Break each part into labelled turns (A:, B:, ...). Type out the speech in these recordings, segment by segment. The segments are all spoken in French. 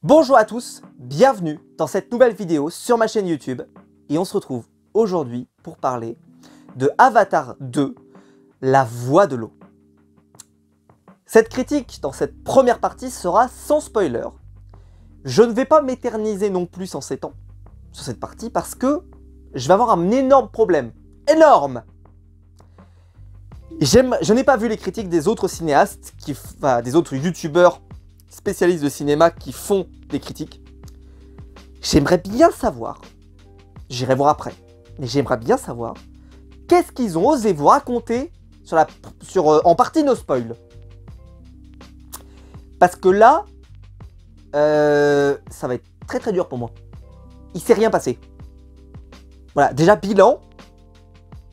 A: Bonjour à tous, bienvenue dans cette nouvelle vidéo sur ma chaîne YouTube et on se retrouve aujourd'hui pour parler de Avatar 2, la voix de l'eau. Cette critique dans cette première partie sera sans spoiler. Je ne vais pas m'éterniser non plus en ces temps sur cette partie parce que je vais avoir un énorme problème. Énorme! Je n'ai pas vu les critiques des autres cinéastes, des autres youtubeurs spécialistes de cinéma qui font des critiques. J'aimerais bien savoir, j'irai voir après, mais j'aimerais bien savoir qu'est-ce qu'ils ont osé vous raconter en partie no spoil. Parce que là, ça va être très très dur pour moi. Il s'est rien passé. Voilà, déjà bilan,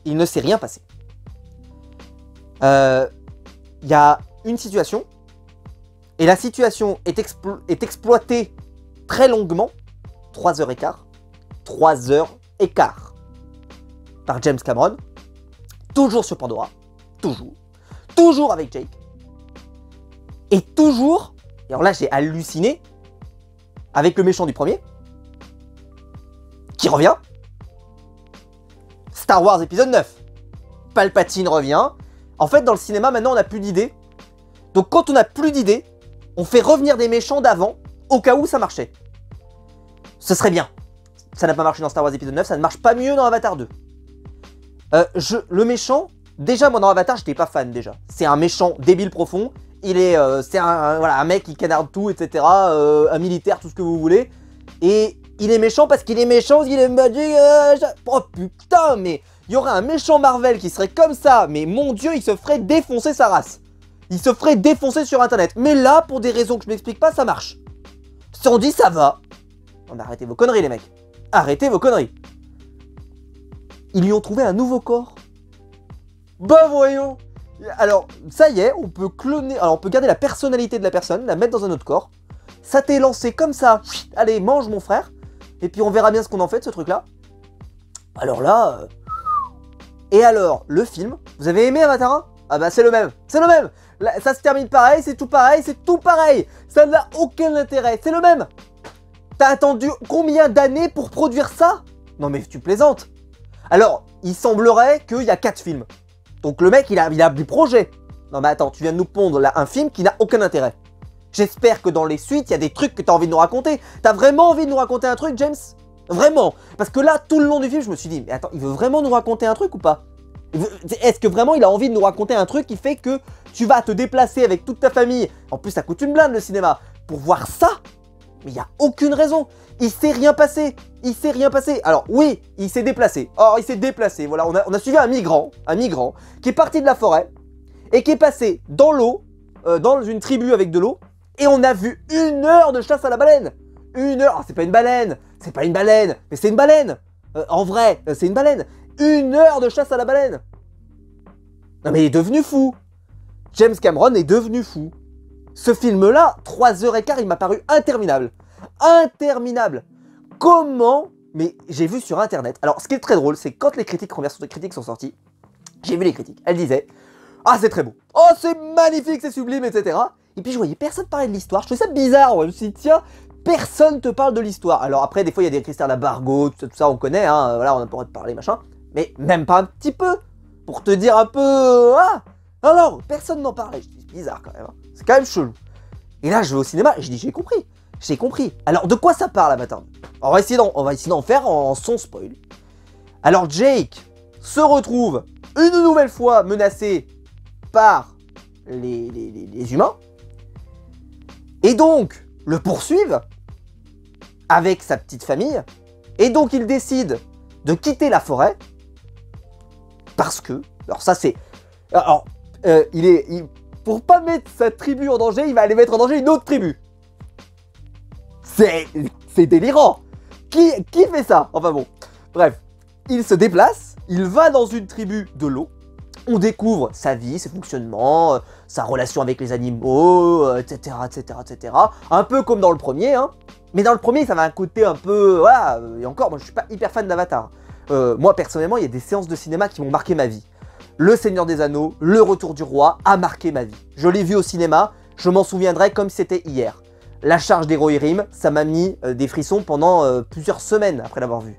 A: il ne s'est rien passé. Il y a une situation, et la situation est exploitée très longuement, 3h15, 3h15, par James Cameron, toujours sur Pandora, toujours avec Jake, et toujours, et alors là j'ai halluciné, avec le méchant du premier, qui revient, Star Wars épisode 9, Palpatine revient. En fait, dans le cinéma, maintenant, on n'a plus d'idées. Donc, quand on n'a plus d'idées, on fait revenir des méchants d'avant, au cas où ça marchait. Ce serait bien. Ça n'a pas marché dans Star Wars épisode 9, ça ne marche pas mieux dans Avatar 2. Le méchant, déjà, moi, dans Avatar, j'étais pas fan, déjà. C'est un méchant débile profond. C'est un mec qui canarde tout, etc. Un militaire, tout ce que vous voulez. Et il est méchant parce qu'il est méchant, parce qu'il est magique. Oh, putain, mais... Il y aurait un méchant Marvel qui serait comme ça, mais mon Dieu, il se ferait défoncer sa race. Il se ferait défoncer sur Internet. Mais là, pour des raisons que je m'explique pas, ça marche. Si on dit ça va. Non mais arrêtez vos conneries les mecs. Arrêtez vos conneries. Ils lui ont trouvé un nouveau corps. Bah voyons. Alors, ça y est, on peut cloner. Alors, on peut garder la personnalité de la personne, la mettre dans un autre corps. Ça t'est lancé comme ça. Allez, mange mon frère. Et puis on verra bien ce qu'on en fait de ce truc-là. Alors là... Et alors, le film, vous avez aimé Avatar 1? Ah bah c'est le même, Là, ça se termine pareil, c'est tout pareil, ça n'a aucun intérêt, c'est le même. T'as attendu combien d'années pour produire ça? Non mais tu plaisantes. Alors, il semblerait qu'il y a 4 films. Donc le mec, il a du projet. Non mais attends, tu viens de nous pondre là un film qui n'a aucun intérêt. J'espère que dans les suites, il y a des trucs que t'as envie de nous raconter. T'as vraiment envie de nous raconter un truc, James? Vraiment? Parce que là, tout le long du film, je me suis dit, mais attends, il veut vraiment nous raconter un truc ou pas? Est-ce que vraiment il a envie de nous raconter un truc qui fait que tu vas te déplacer avec toute ta famille? En plus, ça coûte une blinde le cinéma. Pour voir ça? Mais il n'y a aucune raison. Il s'est rien passé. Alors oui, il s'est déplacé. Or, il s'est déplacé. Voilà, on a suivi un migrant qui est parti de la forêt et qui est passé dans l'eau, dans une tribu avec de l'eau. Et on a vu 1 heure de chasse à la baleine. 1 heure, oh, c'est pas une baleine, mais c'est une baleine. En vrai, c'est une baleine. 1 heure de chasse à la baleine. Non mais il est devenu fou. James Cameron est devenu fou. Ce film-là, 3h15, il m'a paru interminable. Interminable. Comment? Mais j'ai vu sur internet. Alors ce qui est très drôle, c'est quand les critiques, conversions de critiques sont sorties, j'ai vu les critiques. Elles disaient, ah c'est très beau. Oh c'est magnifique, c'est sublime, etc. Et puis je voyais personne parler de l'histoire. Je trouvais ça bizarre. Je me suis dit, tiens, personne te parle de l'histoire. Alors après, des fois, il y a des Christelle Labargo, tout ça, on connaît, hein, voilà, on a pas le droit de parler, machin. Mais même pas un petit peu, pour te dire un peu... Ah alors, personne n'en parlait. Je dis, c'est bizarre quand même, hein. C'est quand même chelou. Et là, je vais au cinéma et je dis, j'ai compris. Alors, de quoi ça parle, Avatar 2? On va essayer d'en faire en son spoil. Alors, Jake se retrouve une nouvelle fois menacé par les humains. Et donc, le poursuivent avec sa petite famille. Et donc, il décide de quitter la forêt. Parce que, alors ça c'est... Alors, pour pas mettre sa tribu en danger, il va aller mettre en danger une autre tribu. C'est délirant. Qui fait ça? Enfin bon, bref. Il se déplace, il va dans une tribu de l'eau. On découvre sa vie, ses fonctionnements, sa relation avec les animaux, etc., etc. Un peu comme dans le premier, hein. Mais dans le premier, ça avait un côté un peu... Voilà, et encore, moi je suis pas hyper fan d'Avatar. Moi personnellement, il y a des séances de cinéma qui m'ont marqué ma vie. Le Seigneur des Anneaux, Le Retour du Roi a marqué ma vie. Je l'ai vu au cinéma, je m'en souviendrai comme si c'était hier. La charge d'Héroï Rime, ça m'a mis des frissons pendant plusieurs semaines après l'avoir vu.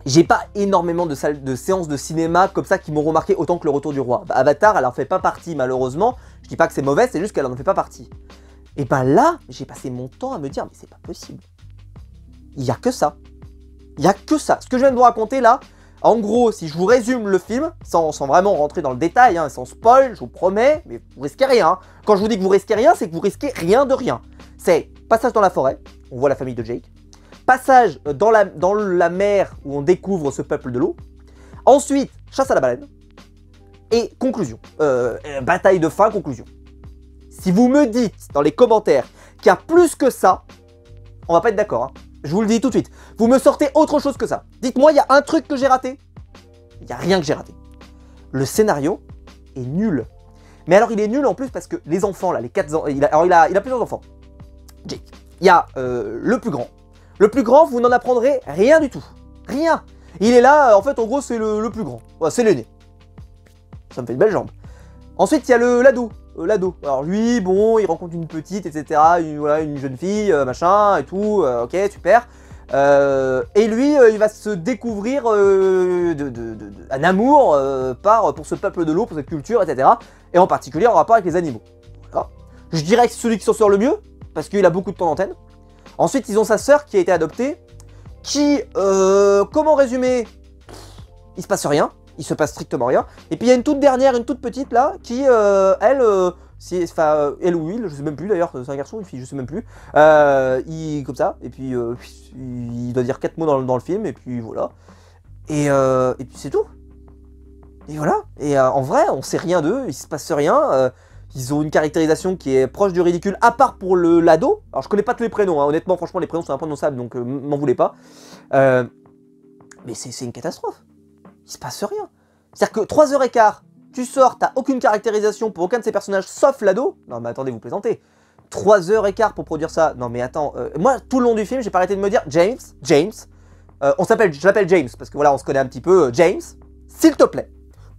A: J'ai pas énormément de séances de cinéma comme ça qui m'ont remarqué autant que Le Retour du Roi. Bah, Avatar, elle en fait pas partie malheureusement. Je dis pas que c'est mauvais, c'est juste qu'elle en fait pas partie. Et ben là, j'ai passé mon temps à me dire, mais c'est pas possible. Il y a que ça. Il y a que ça. Ce que je viens de vous raconter là, en gros, si je vous résume le film, sans vraiment rentrer dans le détail, hein, sans spoil, je vous promets, mais vous risquez rien. Hein. Quand je vous dis que vous risquez rien, c'est que vous risquez rien de rien. C'est passage dans la forêt, on voit la famille de Jake. Passage dans la mer où on découvre ce peuple de l'eau. Ensuite, chasse à la baleine. Et conclusion. Bataille de fin, conclusion. Si vous me dites dans les commentaires qu'il y a plus que ça, on va pas être d'accord. Hein. Je vous le dis tout de suite. Vous me sortez autre chose que ça. Dites-moi, il y a un truc que j'ai raté. Il n'y a rien que j'ai raté. Le scénario est nul. Mais alors, il est nul en plus parce que les enfants, là, les 4 ans... il a plusieurs enfants. Jake. Il y a le plus grand. Le plus grand, vous n'en apprendrez rien du tout. Rien. Il est là, en fait, en gros, c'est le plus grand. Ouais, c'est l'aîné. Ça me fait une belle jambe. Ensuite, il y a l'ado. L'ado. Alors lui, bon, il rencontre une petite, etc. Voilà, une jeune fille, machin, et tout. Ok, super. Et lui, il va se découvrir un amour pour ce peuple de l'eau, pour cette culture, etc. Et en particulier en rapport avec les animaux. Je dirais que c'est celui qui s'en sort le mieux, parce qu'il a beaucoup de temps d'antenne. Ensuite, ils ont sa sœur qui a été adoptée, qui, comment résumer, il se passe rien, il se passe strictement rien. Et puis il y a une toute dernière, une toute petite là, qui, elle ou il, je sais même plus d'ailleurs, c'est un garçon ou une fille, je sais même plus. Comme ça, et puis il doit dire 4 mots dans le film, et puis voilà. Et puis c'est tout. Et voilà. Et en vrai, on sait rien d'eux, il se passe rien. Ils ont une caractérisation qui est proche du ridicule, à part pour l'ado. Alors je connais pas tous les prénoms, hein. Honnêtement, franchement, les prénoms sont imprononçables, donc m'en voulez pas. Mais c'est une catastrophe. Il se passe rien. C'est-à-dire que 3h15, tu sors, t'as aucune caractérisation pour aucun de ces personnages, sauf l'ado. Non mais attendez, vous plaisantez. 3h15 pour produire ça. Non mais attends, moi, tout le long du film, j'ai pas arrêté de me dire, James, je l'appelle James, parce que voilà, on se connaît un petit peu, James, s'il te plaît,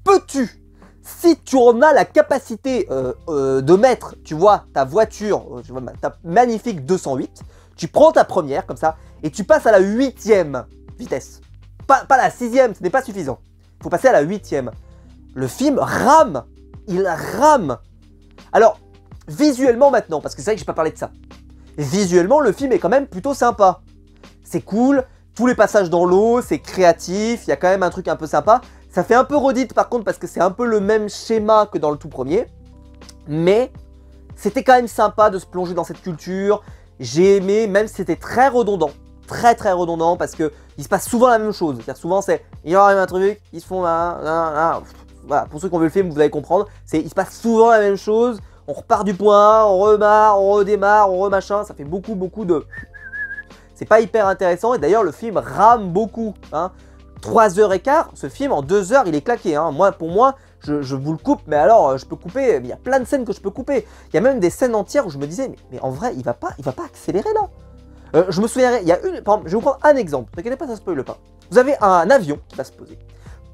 A: peux-tu, si tu en as la capacité de mettre, tu vois, ta voiture, ta magnifique 208, tu prends ta première, comme ça, et tu passes à la 8e vitesse. Pas la 6e, ce n'est pas suffisant. Il faut passer à la 8e. Le film rame. Il rame. Alors, visuellement maintenant, parce que c'est vrai que j'ai pas parlé de ça. Visuellement, le film est quand même plutôt sympa. C'est cool, tous les passages dans l'eau, c'est créatif, il y a quand même un truc un peu sympa. Ça fait un peu redite par contre parce que c'est un peu le même schéma que dans le tout premier. Mais c'était quand même sympa de se plonger dans cette culture. J'ai aimé, même si c'était très redondant. Très redondant parce que il se passe souvent la même chose. C'est-à-dire souvent c'est, il arrive un truc, ils se font voilà, pour ceux qui ont vu le film, vous allez comprendre. Il se passe souvent la même chose. On repart du point 1, on remarre, on redémarre, on remachin. Ça fait beaucoup de... C'est pas hyper intéressant et d'ailleurs le film rame beaucoup. Hein. 3h15, ce film en 2 heures il est claqué. Hein. Pour moi, je vous le coupe, mais alors je peux couper, il y a plein de scènes que je peux couper. Il y a même des scènes entières où je me disais, mais en vrai, il va pas accélérer là. Je me souviendrai, il y a par exemple, je vais vous prendre un exemple, ne t'inquiétez pas, ça spoile pas. Vous avez un avion qui va se poser.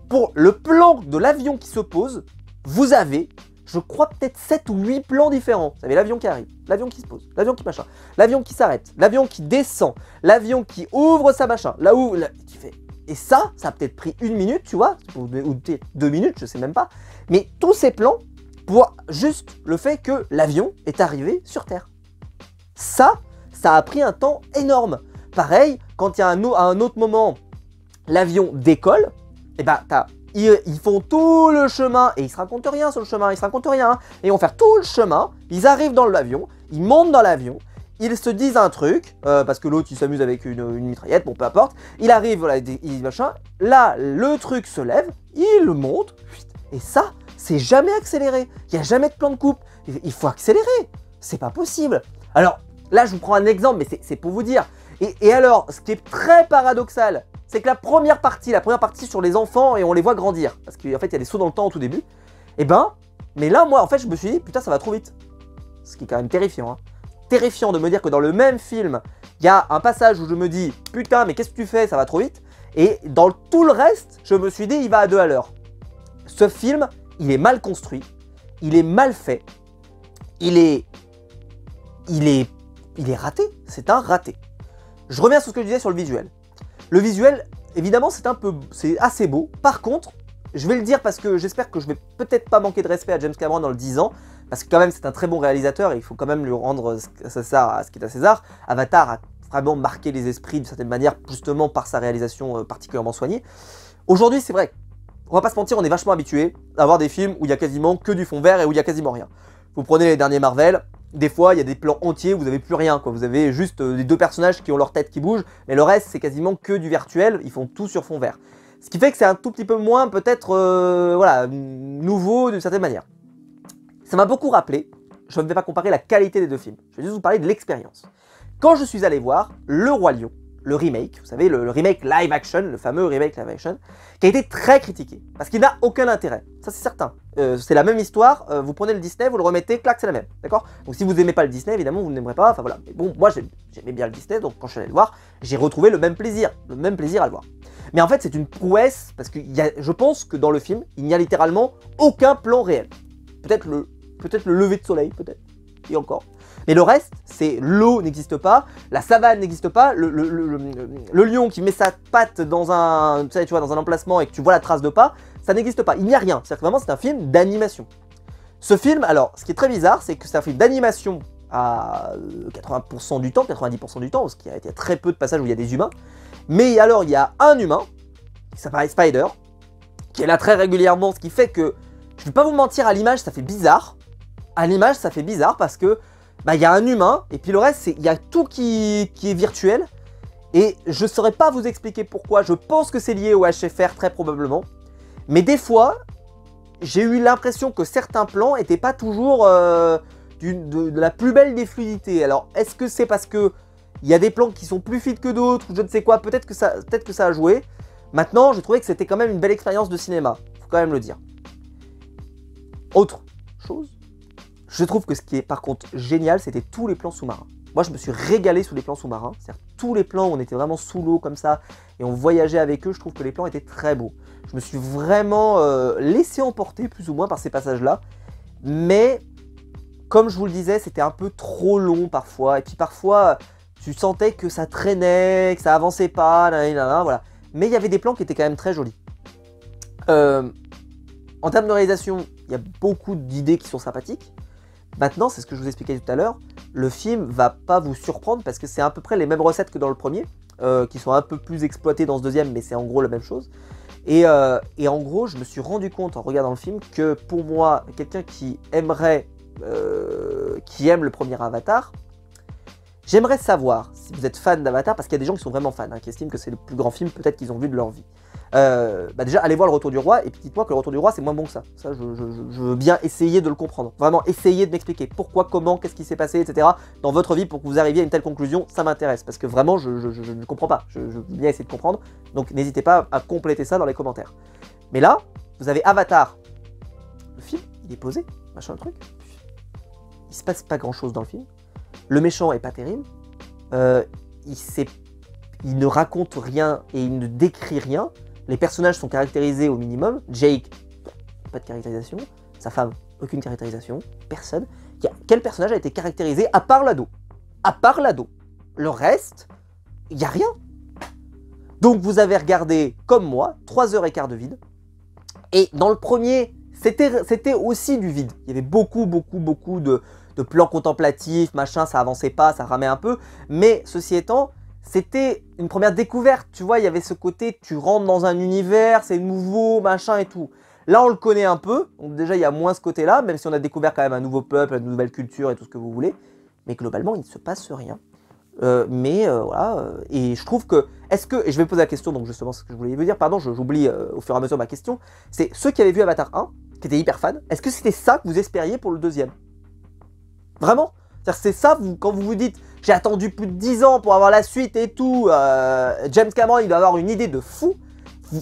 A: Pour le plan de l'avion qui se pose, vous avez, je crois peut-être 7 ou 8 plans différents. Vous avez l'avion qui arrive, l'avion qui se pose, l'avion qui machin, l'avion qui s'arrête, l'avion qui descend, l'avion qui ouvre sa machin, là où... qui fait... Et ça a peut-être pris 1 minute, tu vois, ou peut-être 2 minutes, je sais même pas. Mais tous ces plans pour juste le fait que l'avion est arrivé sur Terre. Ça a pris un temps énorme. Pareil, quand il y a à un autre moment, l'avion décolle, et ben ils font tout le chemin, et ils se racontent rien sur le chemin, ils se racontent rien, et ils vont faire tout le chemin, ils arrivent dans l'avion, ils montent dans l'avion, ils se disent un truc, parce que l'autre il s'amuse avec une mitraillette, bon peu importe, il arrive, voilà, il machin, là le truc se lève, il monte, et ça, c'est jamais accéléré, il n'y a jamais de plan de coupe, il faut accélérer, c'est pas possible. Alors, là je vous prends un exemple, mais c'est pour vous dire, et alors, ce qui est très paradoxal, c'est que la première partie sur les enfants, et on les voit grandir, parce qu'en fait il y a des sauts dans le temps au tout début, et ben, mais là moi en fait je me suis dit, putain ça va trop vite, ce qui est quand même terrifiant, hein. Terrifiant de me dire que dans le même film, il y a un passage où je me dis « Putain, mais qu'est-ce que tu fais? Ça va trop vite !» Et dans tout le reste, je me suis dit « Il va à 2 à l'heure ». Ce film, il est mal construit, il est mal fait, il est il est raté, c'est un raté. Je reviens sur ce que je disais sur le visuel. Le visuel, évidemment, c'est assez beau. Par contre, je vais le dire parce que j'espère que je vais peut-être pas manquer de respect à James Cameron en le disant, parce que quand même c'est un très bon réalisateur et il faut quand même lui rendre César à ce qui est à César. Avatar a vraiment marqué les esprits d'une certaine manière, justement par sa réalisation particulièrement soignée. Aujourd'hui, c'est vrai, on va pas se mentir, on est vachement habitué à avoir des films où il y a quasiment que du fond vert et où il y a quasiment rien. Vous prenez les derniers Marvel, des fois il y a des plans entiers où vous n'avez plus rien, quoi. Vous avez juste les deux personnages qui ont leur tête qui bouge, mais le reste c'est quasiment que du virtuel, ils font tout sur fond vert. Ce qui fait que c'est un tout petit peu moins peut-être voilà, nouveau d'une certaine manière. Ça m'a beaucoup rappelé, je ne vais pas comparer la qualité des deux films, je vais juste vous parler de l'expérience. Quand je suis allé voir Le Roi Lion, le remake, vous savez, le remake live action, le fameux remake live action, qui a été très critiqué, parce qu'il n'a aucun intérêt, ça c'est certain. C'est la même histoire, vous prenez le Disney, vous le remettez, clac, c'est la même, d'accord? Donc si vous n'aimez pas le Disney, évidemment, vous n'aimerez pas, enfin voilà. Mais bon, moi j'aimais bien le Disney, donc quand je suis allé le voir, j'ai retrouvé le même plaisir à le voir. Mais en fait, c'est une prouesse, parce que je pense que dans le film, il n'y a littéralement aucun plan réel. Peut-être le lever de soleil, peut-être, et encore. Mais le reste, c'est l'eau n'existe pas, la savane n'existe pas, le lion qui met sa patte dans un, tu vois, dans un emplacement et que tu vois la trace de pas, ça n'existe pas, il n'y a rien. C'est-à-dire que vraiment, c'est un film d'animation. Ce film, alors, ce qui est très bizarre, c'est que c'est un film d'animation à 80% du temps, 90% du temps, parce qu'il y a très peu de passages où il y a des humains. Mais alors, il y a un humain, qui s'appelle Spider, qui est là très régulièrement, ce qui fait que, je vais pas vous mentir, à l'image, ça fait bizarre. À l'image, ça fait bizarre parce que, bah, il y a un humain, et puis le reste, il y a tout qui est virtuel. Et je saurais pas vous expliquer pourquoi, je pense que c'est lié au HFR, très probablement. Mais des fois, j'ai eu l'impression que certains plans n'étaient pas toujours de la plus belle des fluidités. Alors, est-ce que c'est parce que il y a des plans qui sont plus fluides que d'autres, ou je ne sais quoi, peut-être que ça a joué. Maintenant, j'ai trouvé que c'était quand même une belle expérience de cinéma, faut quand même le dire. Autre chose, je trouve que ce qui est par contre génial, c'était tous les plans sous-marins. Moi, je me suis régalé sous les plans sous-marins, c'est-à-dire tous les plans où on était vraiment sous l'eau comme ça, et on voyageait avec eux, je trouve que les plans étaient très beaux. Je me suis vraiment laissé emporter, plus ou moins, par ces passages-là, mais comme je vous le disais, c'était un peu trop long parfois, et puis parfois, tu sentais que ça traînait, que ça avançait pas, nanana, voilà. Mais il y avait des plans qui étaient quand même très jolis. En termes de réalisation, il y a beaucoup d'idées qui sont sympathiques. Maintenant, c'est ce que je vous expliquais tout à l'heure, le film va pas vous surprendre parce que c'est à peu près les mêmes recettes que dans le premier, qui sont un peu plus exploitées dans ce deuxième, mais c'est en gros la même chose. Et en gros, je me suis rendu compte en regardant le film que pour moi, quelqu'un qui aimerait, qui aime le premier Avatar, j'aimerais savoir si vous êtes fan d'Avatar, parce qu'il y a des gens qui sont vraiment fans, qui estiment que c'est le plus grand film peut-être qu'ils ont vu de leur vie. Bah déjà, allez voir Le Retour du Roi, et puis dites-moi que Le Retour du Roi, c'est moins bon que ça. Ça, je veux bien essayer de le comprendre. Vraiment, essayer de m'expliquer pourquoi, comment, qu'est-ce qui s'est passé, etc. dans votre vie pour que vous arriviez à une telle conclusion, ça m'intéresse. Parce que vraiment, je ne comprends pas. Je veux bien essayer de comprendre. Donc, n'hésitez pas à compléter ça dans les commentaires. Mais là, vous avez Avatar. Le film, il est posé, machin, le truc. Il se passe pas grand-chose dans le film. Le méchant est pas terrible. Il ne raconte rien et il ne décrit rien. Les personnages sont caractérisés au minimum. Jake, pas de caractérisation. Sa femme, aucune caractérisation. Personne. Quel personnage a été caractérisé à part l'ado? À part l'ado. Le reste, il n'y a rien. Donc vous avez regardé, comme moi, 3h15 de vide. Et dans le premier, c'était aussi du vide. Il y avait beaucoup de plans contemplatifs, machin, ça avançait pas, ça ramait un peu. Mais ceci étant, c'était une première découverte, tu vois, il y avait ce côté, tu rentres dans un univers, c'est nouveau, machin et tout. Là, on le connaît un peu, donc déjà, il y a moins ce côté-là, même si on a découvert quand même un nouveau peuple, une nouvelle culture et tout ce que vous voulez. Mais globalement, il ne se passe rien. Voilà, et je trouve que, et je vais poser la question, donc justement, ce que je voulais vous dire, pardon, j'oublie au fur et à mesure ma question, c'est ceux qui avaient vu Avatar 1, qui étaient hyper fans, est-ce que c'était ça que vous espériez pour le deuxième? Vraiment? C'est ça, quand vous vous dites, j'ai attendu plus de 10 ans pour avoir la suite et tout, James Cameron, il doit avoir une idée de fou.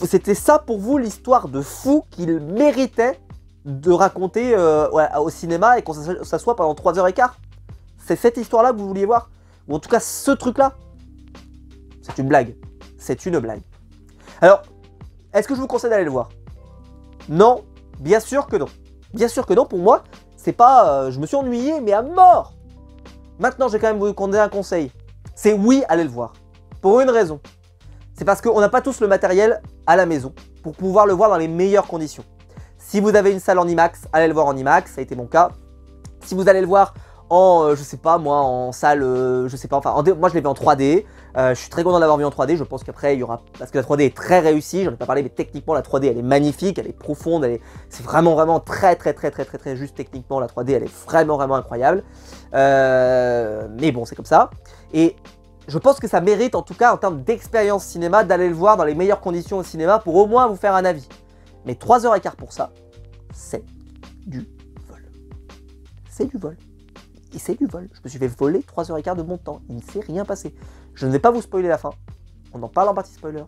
A: C'était ça pour vous, l'histoire de fou qu'il méritait de raconter au cinéma et qu'on s'assoit pendant 3h15. C'est cette histoire-là que vous vouliez voir? Ou en tout cas, ce truc-là? C'est une blague. C'est une blague. Alors, est-ce que je vous conseille d'aller le voir? Non, bien sûr que non. Bien sûr que non, pour moi, c'est pas... je me suis ennuyé, mais à mort. Maintenant, je vais quand même vous donner un conseil. C'est oui, allez le voir. Pour une raison. C'est parce qu'on n'a pas tous le matériel à la maison pour pouvoir le voir dans les meilleures conditions. Si vous avez une salle en IMAX, allez le voir en IMAX, ça a été mon cas. Si vous allez le voir en, je sais pas moi, en salle, je sais pas, enfin, moi je l'ai vu en 3D. Je suis très content d'avoir vu en 3D, je pense qu'après il y aura, parce que la 3D est très réussie, j'en ai pas parlé, mais techniquement la 3D elle est magnifique, elle est profonde, c'est vraiment très juste techniquement, la 3D elle est vraiment incroyable. Mais bon, c'est comme ça. Et je pense que ça mérite, en tout cas en termes d'expérience cinéma, d'aller le voir dans les meilleures conditions au cinéma pour au moins vous faire un avis. Mais 3h15 pour ça, c'est du vol. C'est du vol. Et c'est du vol. Je me suis fait voler 3h15 de mon temps. Il ne s'est rien passé. Je ne vais pas vous spoiler la fin. On en parle en partie spoiler.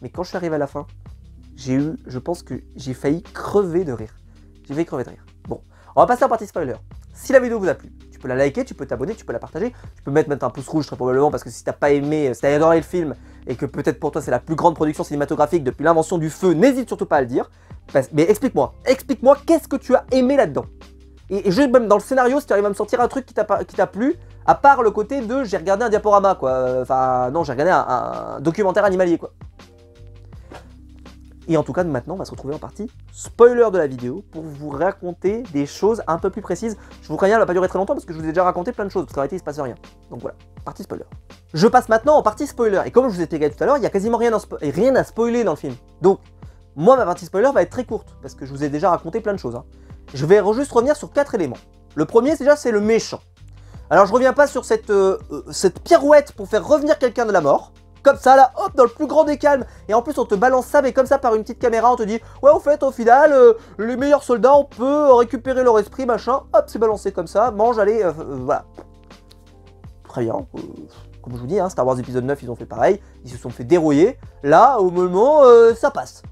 A: Mais quand je suis arrivé à la fin, je pense que j'ai failli crever de rire. J'ai failli crever de rire. Bon, on va passer en partie spoiler. Si la vidéo vous a plu, tu peux la liker, tu peux t'abonner, tu peux la partager. Tu peux mettre un pouce rouge très probablement parce que si t'as pas aimé, si t'as adoré le film et que peut-être pour toi c'est la plus grande production cinématographique depuis l'invention du feu, n'hésite surtout pas à le dire. Mais explique-moi qu'est-ce que tu as aimé là-dedans. Et juste même dans le scénario, si tu arrives à me sortir un truc qui t'a plu, à part le côté de j'ai regardé un diaporama quoi, enfin non, j'ai regardé un documentaire animalier quoi. Et en tout cas, maintenant, on va se retrouver en partie spoiler de la vidéo pour vous raconter des choses un peu plus précises. Je vous préviens, elle va pas durer très longtemps parce que je vous ai déjà raconté plein de choses, parce qu'en réalité, il se passe rien. Donc voilà, partie spoiler. Je passe maintenant en partie spoiler, et comme je vous ai expliqué tout à l'heure, il n'y a quasiment rien à spoiler dans le film. Donc, moi, ma partie spoiler va être très courte, parce que je vous ai déjà raconté plein de choses. Hein. Je vais juste revenir sur 4 éléments. Le premier, déjà, c'est le méchant. Alors, je reviens pas sur cette pirouette pour faire revenir quelqu'un de la mort. Comme ça, là, hop, dans le plus grand des calmes. Et en plus, on te balance ça, mais comme ça, par une petite caméra, on te dit ouais, au fait, au final, les meilleurs soldats, on peut récupérer leur esprit, machin. Hop, c'est balancé comme ça, mange, allez, voilà. Très bien. Comme je vous dis, hein, Star Wars épisode 9, ils ont fait pareil. Ils se sont fait dérouiller. Là, au moment, ça passe.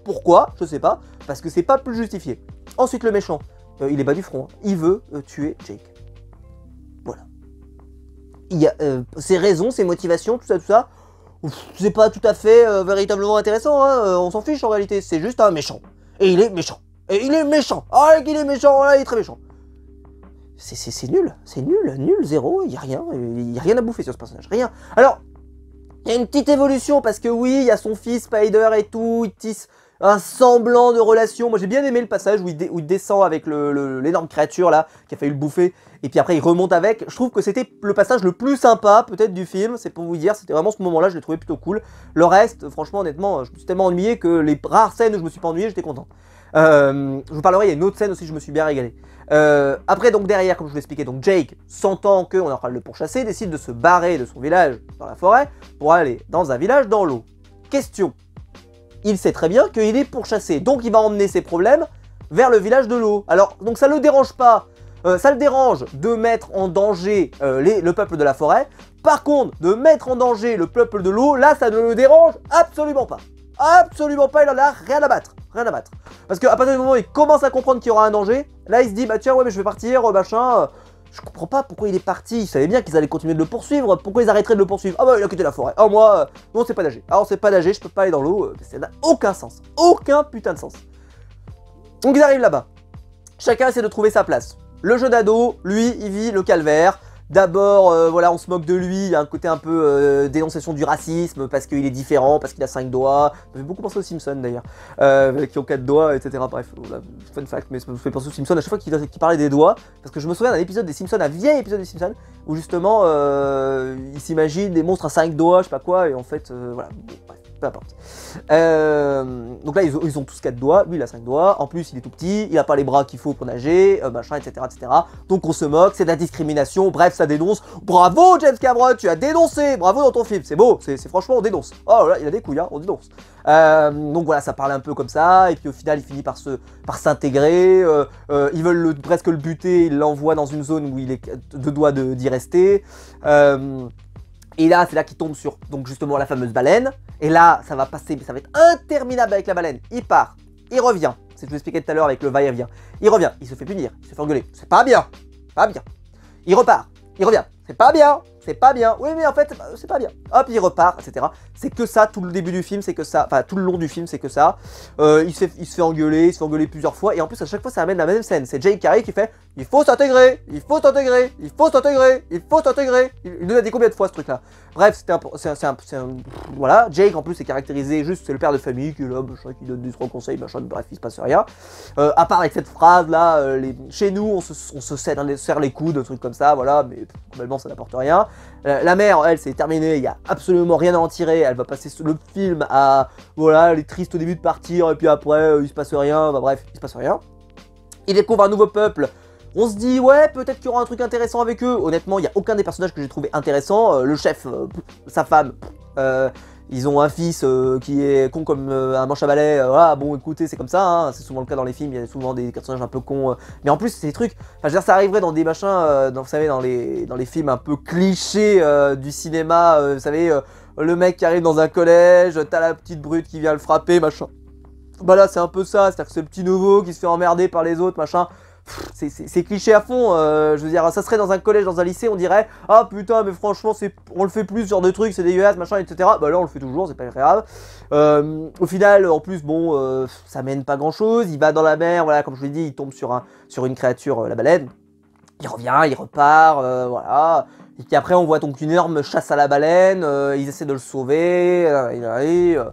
A: Pourquoi? Je sais pas. Parce que c'est pas plus justifié. Ensuite, le méchant. Il est bas du front. Hein. Il veut tuer Jake. Voilà. Il y a ses raisons, ses motivations, tout ça. C'est pas tout à fait véritablement intéressant, hein. On s'en fiche en réalité, c'est juste un méchant. Et il est méchant. Et il est méchant. Ah, qu'il est méchant, là, il est très méchant. C'est nul, nul, zéro, il y a rien à bouffer sur ce personnage, rien. Alors, il y a une petite évolution parce que oui, il y a son fils Spider et tout, il tisse un semblant de relation. Moi j'ai bien aimé le passage où il descend avec l'énorme créature là, qui a failli le bouffer, et puis après il remonte avec. Je trouve que c'était le passage le plus sympa peut-être du film, c'est pour vous dire, c'était vraiment ce moment-là, je l'ai trouvé plutôt cool. Le reste, franchement, honnêtement, je me suis tellement ennuyé que les rares scènes où je me suis pas ennuyé, j'étais content. Je vous parlerai, il y a une autre scène aussi, je me suis bien régalé. Après, donc derrière, comme je vous l'expliquais, donc Jake, sentant qu'on est en train de le pourchasser, décide de se barrer de son village dans la forêt pour aller dans un village dans l'eau. Question. Il sait très bien qu'il est pourchassé, donc il va emmener ses problèmes vers le village de l'eau. Alors, donc ça le dérange pas, ça le dérange de mettre en danger le peuple de la forêt. Par contre, de mettre en danger le peuple de l'eau, là, ça ne le dérange absolument pas. Absolument pas, il en a rien à battre. Rien à battre. Parce qu'à partir du moment où il commence à comprendre qu'il y aura un danger, là il se dit bah tiens ouais mais je vais partir, machin. Je comprends pas pourquoi il est parti, il savait bien qu'ils allaient continuer de le poursuivre, pourquoi ils arrêteraient de le poursuivre? Ah bah il a quitté la forêt, ah moi, non on sait pas nager. Ah on sait pas nager, je peux pas aller dans l'eau, ça n'a aucun sens. Aucun putain de sens. Donc ils arrivent là-bas. Chacun essaie de trouver sa place. Le jeune ado, lui, il vit le calvaire. D'abord, voilà, on se moque de lui, il y a un côté un peu dénonciation du racisme, parce qu'il est différent, parce qu'il a 5 doigts. Ça fait beaucoup penser aux Simpsons d'ailleurs, qui ont 4 doigts, etc. Bref, voilà, fun fact, mais ça me fait penser aux Simpsons à chaque fois qu'il parlait des doigts, parce que je me souviens d'un épisode des Simpsons, un vieil épisode des Simpsons, où justement, il s'imagine des monstres à 5 doigts, je sais pas quoi, et en fait, voilà, bon, bref. Peu importe. Donc là, ils ont tous 4 doigts. Lui, il a 5 doigts. En plus, il est tout petit. Il a pas les bras qu'il faut pour nager, machin, etc., etc. Donc on se moque. C'est de la discrimination. Bref, ça dénonce. Bravo, James Cameron, tu as dénoncé. Bravo dans ton film. C'est beau. C'est franchement, on dénonce. Oh là, il a des couilles, hein. On dénonce. Donc voilà, ça parle un peu comme ça. Et puis au final, il finit par s'intégrer. Ils veulent presque le buter. Ils l'envoient dans une zone où il est de doigts d'y rester. Et là, c'est là qu'il tombe sur, donc justement, la fameuse baleine. Et là, ça va passer, ça va être interminable avec la baleine. Il part, il revient. C'est ce que je vous expliquais tout à l'heure avec le va-et-vient. Il revient, il se fait punir, il se fait engueuler. C'est pas bien, pas bien. Il repart, il revient. C'est pas bien, c'est pas bien. Oui, mais en fait, c'est pas bien. Hop, il repart, etc. C'est que ça, tout le début du film, c'est que ça. Enfin, tout le long du film, c'est que ça. Il se fait engueuler, il se fait engueuler plusieurs fois. Et en plus, à chaque fois, ça amène la même scène. C'est Jake qui arrive qui fait il faut s'intégrer, il faut s'intégrer, il faut s'intégrer, il faut s'intégrer. Il nous a dit combien de fois ce truc-là? Bref, voilà, Jake en plus est caractérisé juste, c'est le père de famille qui est là, machin, qui donne des trois conseils, machin, bref, il se passe rien. À part avec cette phrase-là, chez nous, on se serre les coudes, un truc comme ça, voilà, mais globalement, ça n'apporte rien. La mère, elle, c'est terminé, il n'y a absolument rien à en tirer, elle va passer le film à, voilà, elle est triste au début de partir, et puis après, il se passe rien, bah bref, il se passe rien. Il découvre un nouveau peuple. On se dit, ouais, peut-être qu'il y aura un truc intéressant avec eux. Honnêtement, il n'y a aucun des personnages que j'ai trouvé intéressant. Le chef, sa femme, ils ont un fils qui est con comme un manche à balai. Voilà, bon, écoutez, c'est comme ça, hein, c'est souvent le cas dans les films. Il y a souvent des personnages un peu cons. Mais en plus, c'est des trucs. Enfin, je veux dire, ça arriverait dans des machins, vous savez, dans les films un peu clichés du cinéma. Vous savez, le mec qui arrive dans un collège, t'as la petite brute qui vient le frapper, machin. Bah là, c'est un peu ça. C'est-à-dire que c'est le petit nouveau qui se fait emmerder par les autres, machin. C'est cliché à fond, je veux dire, ça serait dans un collège, dans un lycée, on dirait ah putain, mais franchement, on le fait plus ce genre de trucs, c'est dégueulasse, machin, etc. Bah là, on le fait toujours, c'est pas grave. Au final, en plus, bon, ça mène pas grand chose. Il va dans la mer, voilà, comme je vous l'ai dit, il tombe sur une créature, la baleine. Il revient, il repart, voilà. Et puis après, on voit donc une énorme chasse à la baleine, ils essaient de le sauver, il arrive.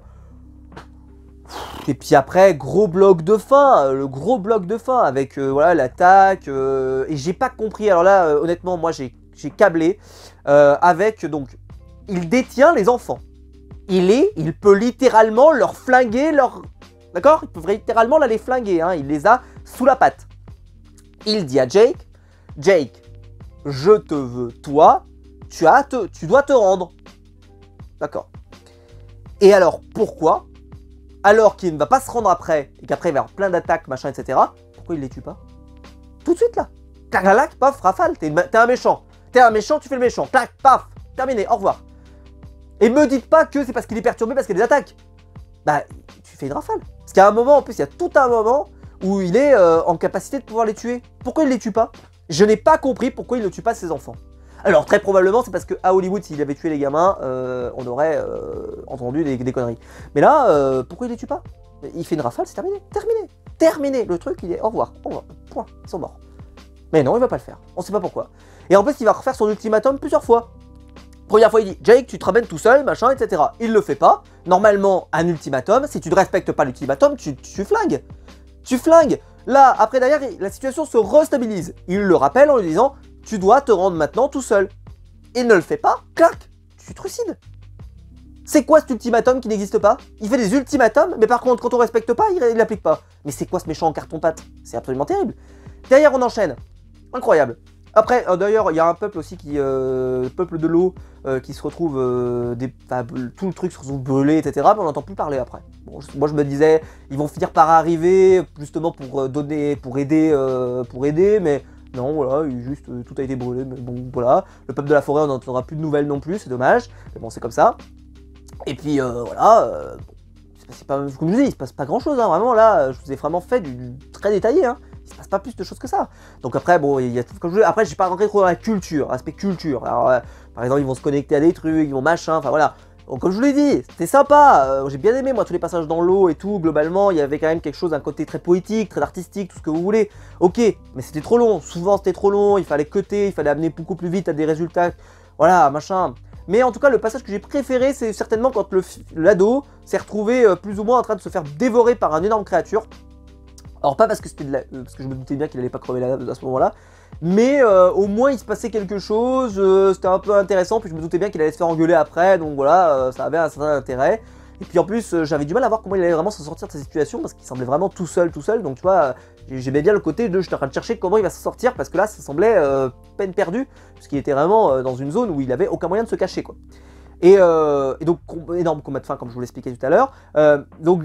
A: Et puis après, gros bloc de fin, le gros bloc de fin avec voilà l'attaque. Et j'ai pas compris. Alors là, honnêtement, moi j'ai câblé avec donc il détient les enfants. Il peut littéralement leur flinguer leur. D'accord? Il peut littéralement là les flinguer. Hein, il les a sous la patte. Il dit à Jake, Jake, je te veux toi. Tu dois te rendre. D'accord. Et alors pourquoi? Alors qu'il ne va pas se rendre après, et qu'après il va y avoir plein d'attaques, machin, etc. Pourquoi il les tue pas? Tout de suite là. Clac, clac, clac, paf, rafale, t'es un méchant. T'es un méchant, tu fais le méchant. Clac, paf, terminé, au revoir. Et me dites pas que c'est parce qu'il est perturbé, parce qu'il y a des attaques. Bah, tu fais une rafale. Parce qu'à un moment, en plus, il y a tout un moment où il est en capacité de pouvoir les tuer. Pourquoi il les tue pas? Je n'ai pas compris pourquoi il ne tue pas ses enfants. Alors très probablement c'est parce qu'à Hollywood s'il avait tué les gamins on aurait entendu des conneries. Mais là pourquoi il les tue pas? Il fait une rafale, c'est terminé, terminé. Le truc il est au revoir, point, ils sont morts. Mais non il va pas le faire, on sait pas pourquoi. Et en plus il va refaire son ultimatum plusieurs fois. Première fois il dit Jake tu te ramènes tout seul machin etc. Il le fait pas. Normalement un ultimatum, si tu ne respectes pas l'ultimatum tu flingues. Tu flingues. Là après derrière la situation se restabilise. Il le rappelle en lui disant tu dois te rendre maintenant tout seul. Il ne le fait pas, clac, tu te trucides. C'est quoi cet ultimatum qui n'existe pas? Il fait des ultimatums, mais par contre, quand on respecte pas, il l'applique pas. Mais c'est quoi ce méchant en carton-pâte? C'est absolument terrible. Derrière, on enchaîne. Incroyable. Après, d'ailleurs, il y a un peuple aussi peuple de l'eau, qui se retrouve, tout le truc se retrouve brûlé, etc. Mais on n'entend plus parler après. Bon, moi, je me disais, ils vont finir par arriver, justement pour aider, mais... Non, voilà, juste tout a été brûlé, mais bon, voilà. Le peuple de la forêt, on n'entendra plus de nouvelles non plus, c'est dommage. Mais bon, c'est comme ça. Et puis, voilà, c'est pas, comme je vous dis, il se passe pas grand-chose, hein, vraiment, là, je vous ai vraiment fait du très détaillé, hein. Il se passe pas plus de choses que ça. Donc après, bon, il y a, comme je vous dis, après, j'ai pas rentré trop dans la culture, aspect culture. Alors, par exemple, ils vont se connecter à des trucs, ils vont machin, enfin voilà. Donc, comme je vous l'ai dit, c'était sympa, j'ai bien aimé moi tous les passages dans l'eau et tout, globalement il y avait quand même quelque chose, un côté très poétique, très artistique, tout ce que vous voulez, ok, mais c'était trop long, souvent c'était trop long, il fallait cutter, il fallait amener beaucoup plus vite à des résultats, voilà, machin. Mais en tout cas le passage que j'ai préféré c'est certainement quand l'ado s'est retrouvé plus ou moins en train de se faire dévorer par une énorme créature. Alors pas parce que c'était parce que je me doutais bien qu'il allait pas crever à ce moment-là, mais au moins il se passait quelque chose, c'était un peu intéressant, puis je me doutais bien qu'il allait se faire engueuler après, donc voilà, ça avait un certain intérêt. Et puis en plus, j'avais du mal à voir comment il allait vraiment s'en sortir de cette situation, parce qu'il semblait vraiment tout seul, donc tu vois, j'aimais bien le côté de j'étais en train de chercher comment il va s'en sortir, parce que là ça semblait peine perdue, parce qu'il était vraiment dans une zone où il avait aucun moyen de se cacher, quoi. Et donc, énorme combat de fin, comme je vous l'expliquais tout à l'heure. Donc,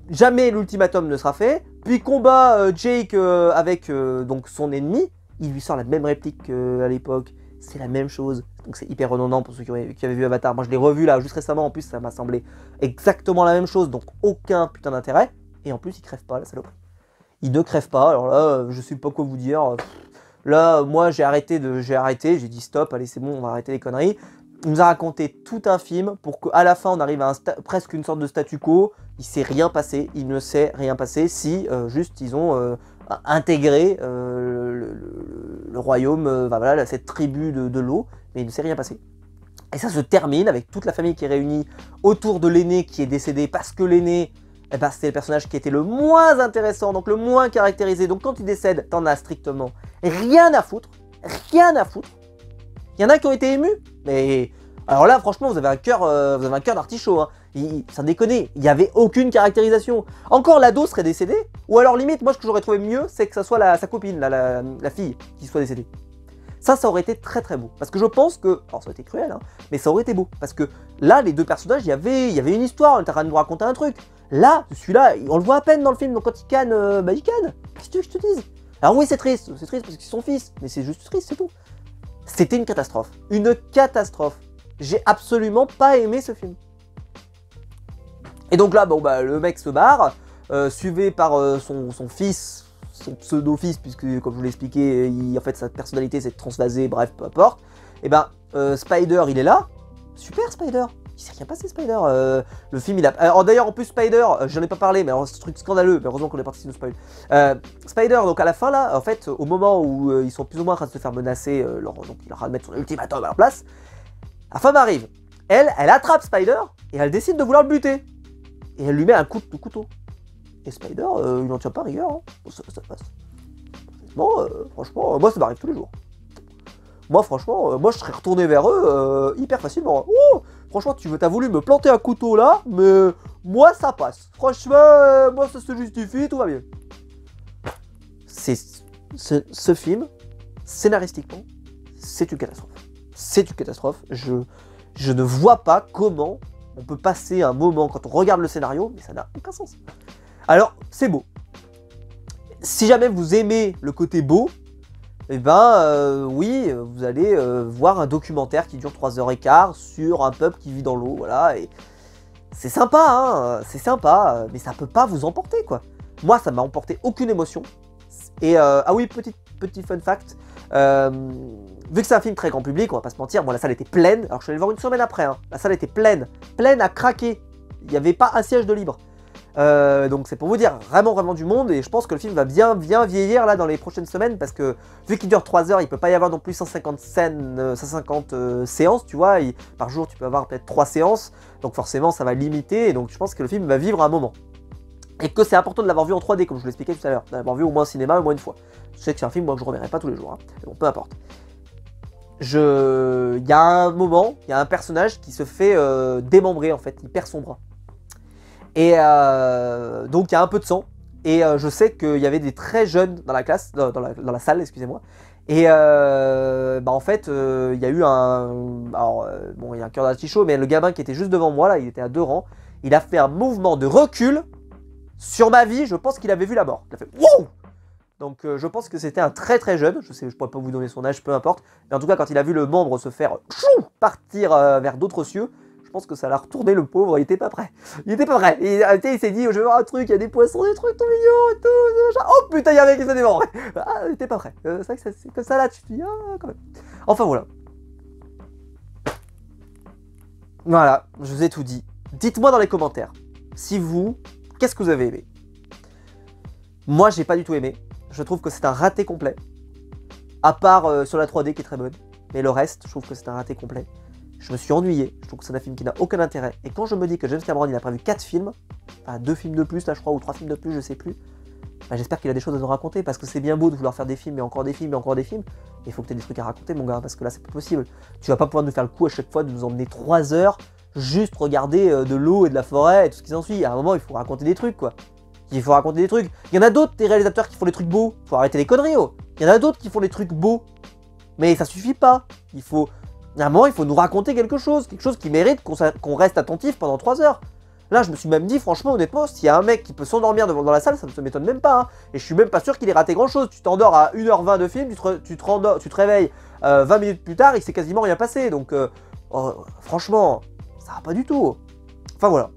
A: jamais l'ultimatum ne sera fait. Puis, combat Jake avec donc son ennemi. Il lui sort la même réplique qu'à l'époque. C'est la même chose. Donc, c'est hyper redondant pour ceux qui avaient vu Avatar. Moi, je l'ai revu là, juste récemment. En plus, ça m'a semblé exactement la même chose. Donc, aucun putain d'intérêt. Et en plus, il crève pas, la salope. Il ne crève pas. Alors là, je sais pas quoi vous dire. Là, moi, j'ai arrêté, j'ai dit stop, allez, c'est bon, on va arrêter les conneries. Il nous a raconté tout un film pour qu'à la fin, on arrive à presque une sorte de statu quo. Il s'est rien passé, il ne s'est rien passé si juste ils ont intégré le royaume, voilà, cette tribu de l'eau, mais il ne s'est rien passé. Et ça se termine avec toute la famille qui est réunie autour de l'aîné qui est décédé parce que l'aîné, eh ben, c'était le personnage qui était le moins intéressant, donc le moins caractérisé. Donc quand il décède, t'en as strictement rien à foutre, rien à foutre. Il y en a qui ont été émus, mais alors là, franchement, vous avez un cœur d'artichaut. Hein. Sans déconner, il n'y avait aucune caractérisation. Encore l'ado serait décédé, ou alors limite, moi ce que j'aurais trouvé mieux, c'est que ça soit sa copine, la fille, qui soit décédée. Ça aurait été très très beau. Parce que je pense que, alors ça aurait été cruel, hein, mais ça aurait été beau. Parce que là, les deux personnages, il y avait une histoire, on était en train de nous raconter un truc. Là, celui-là, on le voit à peine dans le film, donc quand il canne, il canne. Qu'est-ce que tu veux que je te dise? Alors oui, c'est triste parce que c'est son fils, mais c'est juste triste, c'est tout. C'était une catastrophe. Une catastrophe. J'ai absolument pas aimé ce film. Et donc là, bon, bah, le mec se barre, suivi par son fils, son pseudo-fils, puisque comme je vous l'ai expliqué, en fait sa personnalité c'est de transvaser, bref, peu importe. Et ben, Spider, il est là. Super Spider. Il s'est rien passé Spider. Le film, il a... Alors d'ailleurs, en plus Spider, j'en ai pas parlé, mais alors c'est un truc scandaleux, mais heureusement qu'on est parti sur le spoil. Spider, donc à la fin là, en fait, au moment où ils sont plus ou moins en train de se faire menacer, donc il aura de mettre son ultimatum à leur place, la femme arrive. Elle attrape Spider, et elle décide de vouloir le buter. Et elle lui met un coup de couteau. Et Spider, il n'en tient pas rigueur, hein. Ça passe. Bon, franchement, moi ça m'arrive tous les jours. Moi franchement, moi je serais retourné vers eux hyper facilement. Oh, franchement, t'as voulu me planter un couteau là, mais moi ça passe. Franchement, moi ça se justifie, tout va bien. Ce film, scénaristiquement, c'est une catastrophe. C'est une catastrophe. Je ne vois pas comment on peut passer un moment quand on regarde le scénario, mais ça n'a aucun sens. Alors, c'est beau. Si jamais vous aimez le côté beau, eh ben oui, vous allez voir un documentaire qui dure 3h15 sur un peuple qui vit dans l'eau, voilà, et c'est sympa, hein, c'est sympa, mais ça peut pas vous emporter, quoi. Moi, ça m'a emporté aucune émotion. Et, ah oui, petit fun fact, vu que c'est un film très grand public, on va pas se mentir, moi la salle était pleine, alors je suis allé le voir une semaine après, hein, la salle était pleine à craquer, il n'y avait pas un siège de libre. Donc c'est pour vous dire, vraiment du monde, et je pense que le film va bien vieillir là dans les prochaines semaines, parce que vu qu'il dure 3 heures, il peut pas y avoir non plus 150 scènes, 150 séances, tu vois, par jour tu peux avoir peut-être 3 séances, donc forcément ça va limiter, et donc je pense que le film va vivre un moment. Et que c'est important de l'avoir vu en 3D, comme je vous l'expliquais tout à l'heure, d'avoir vu au moins au cinéma au moins une fois. Je sais que c'est un film moi, que je ne reverrai pas tous les jours, hein. Mais bon, peu importe. Il y a un moment, il y a un personnage qui se fait démembrer en fait, il perd son bras. Et donc il y a un peu de sang, et je sais qu'il y avait des très jeunes dans la classe, dans la salle, excusez-moi. Et bah en fait, il y a eu bon, il y a un cœur d'artichaut, mais le gamin qui était juste devant moi, là, il était à 2 rangs, il a fait un mouvement de recul. Sur ma vie, je pense qu'il avait vu la mort. Il a fait wow. Donc je pense que c'était un très jeune, je pourrais pas vous donner son âge, peu importe. Mais en tout cas, quand il a vu le membre se faire partir vers d'autres cieux, je pense que ça l'a retourné le pauvre, il était pas prêt. Il était pas prêt. Il s'est dit, je vais voir un truc, il y a des poissons, des trucs tout mignons et tout. Oh putain, il y avait qui se démembre. Ah, il était pas prêt. C'est vrai que c'est comme ça là, tu te dis, ah, quand même. Enfin voilà. Voilà, je vous ai tout dit. Dites-moi dans les commentaires, si vous... Qu'est-ce que vous avez aimé? Moi, j'ai pas du tout aimé. Je trouve que c'est un raté complet. À part sur la 3D qui est très bonne. Mais le reste, je trouve que c'est un raté complet. Je me suis ennuyé. Je trouve que c'est un film qui n'a aucun intérêt. Et quand je me dis que James Cameron, il a prévu 4 films, enfin 2 films de plus, là je crois, ou 3 films de plus, je sais plus. Bah, j'espère qu'il a des choses à nous raconter. Parce que c'est bien beau de vouloir faire des films, et encore des films, et encore des films. Mais il faut que tu aies des trucs à raconter, mon gars. Parce que là, c'est pas possible. Tu vas pas pouvoir nous faire le coup à chaque fois de nous emmener 3 heures. Juste regarder de l'eau et de la forêt et tout ce qui s'ensuit. À un moment, il faut raconter des trucs, quoi. Il faut raconter des trucs. Il y en a d'autres, des réalisateurs qui font des trucs beaux. Faut arrêter les conneries, oh. Il y en a d'autres qui font des trucs beaux. Mais ça suffit pas. À un moment, il faut nous raconter quelque chose qui mérite qu'on reste attentif pendant 3 heures. Là, je me suis même dit, franchement, honnêtement, s'il y a un mec qui peut s'endormir dans la salle, ça ne se m'étonne même pas, hein. Et je suis même pas sûr qu'il ait raté grand-chose. Tu t'endors à 1h20 de film, tu te réveilles 20 minutes plus tard, il s'est quasiment rien passé. Donc, franchement... Ça va pas du tout. Enfin voilà.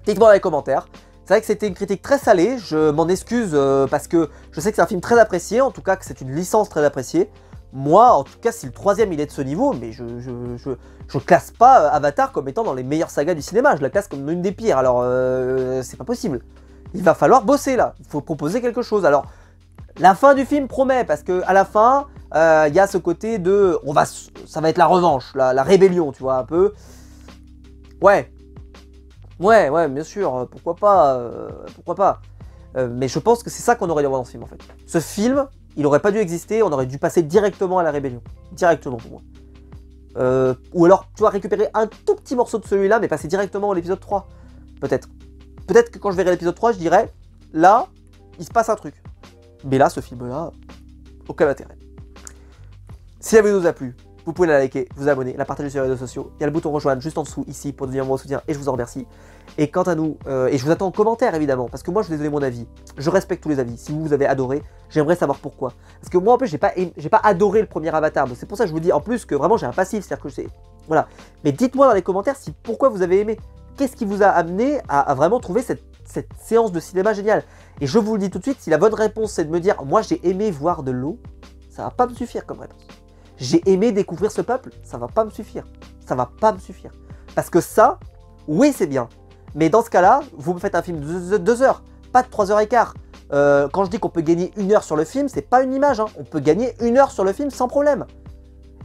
A: Dites-moi dans les commentaires C'est vrai que c'était une critique très salée, je m'en excuse parce que je sais que c'est un film très apprécié, en tout cas que c'est une licence très appréciée. Moi, en tout cas, si le troisième il est de ce niveau, mais je classe pas Avatar comme étant dans les meilleures sagas du cinéma, je la classe comme une des pires, alors c'est pas possible. Il va falloir bosser là, il faut proposer quelque chose. Alors, la fin du film promet, parce que à la fin, il y a ce côté de, ça va être la revanche, la rébellion, tu vois, un peu. Ouais, bien sûr, pourquoi pas, pourquoi pas. Mais je pense que c'est ça qu'on aurait dû avoir dans ce film, en fait. Ce film, il aurait pas dû exister, on aurait dû passer directement à la rébellion. Directement, pour moi. Ou alors, tu vois, récupérer un tout petit morceau de celui-là, mais passer directement à l'épisode 3. Peut-être. Peut-être que quand je verrai l'épisode 3, je dirais, là, il se passe un truc. Mais là, ce film-là, aucun intérêt. Si la vidéo vous a plu, vous pouvez la liker, vous abonner, la partager sur les réseaux sociaux. Il y a le bouton rejoindre juste en dessous, ici, pour devenir mon soutien, et je vous en remercie. Et quant à nous, et je vous attends en commentaire, évidemment, parce que moi, je vous ai donné mon avis. Je respecte tous les avis. Si vous avez adoré, j'aimerais savoir pourquoi. Parce que moi, en plus, j'ai pas adoré le premier Avatar. Donc c'est pour ça que je vous dis, en plus, que vraiment, j'ai un passif, c'est-à-dire que c'est... Voilà. Mais dites-moi dans les commentaires pourquoi vous avez aimé. Qu'est-ce qui vous a amené à vraiment trouver cette séance de cinéma géniale. Et je vous le dis tout de suite, si la bonne réponse c'est de me dire « Moi j'ai aimé voir de l'eau », ça va pas me suffire comme réponse. J'ai aimé découvrir ce peuple, ça va pas me suffire. Ça va pas me suffire. Parce que ça, oui c'est bien. Mais dans ce cas-là, vous me faites un film de 2 heures, pas de 3 heures et quart. Quand je dis qu'on peut gagner 1 heure sur le film, c'est pas une image. Hein. On peut gagner 1 heure sur le film sans problème.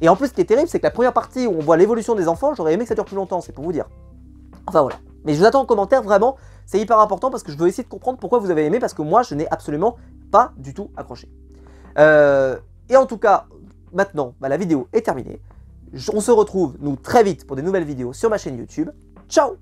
A: Et en plus, ce qui est terrible, c'est que la première partie où on voit l'évolution des enfants, j'aurais aimé que ça dure plus longtemps, c'est pour vous dire. Enfin voilà. Mais je vous attends en commentaire, vraiment, c'est hyper important parce que je veux essayer de comprendre pourquoi vous avez aimé, parce que moi, je n'ai absolument pas du tout accroché. Et en tout cas, maintenant, la vidéo est terminée. On se retrouve, nous, très vite pour des nouvelles vidéos sur ma chaîne YouTube. Ciao!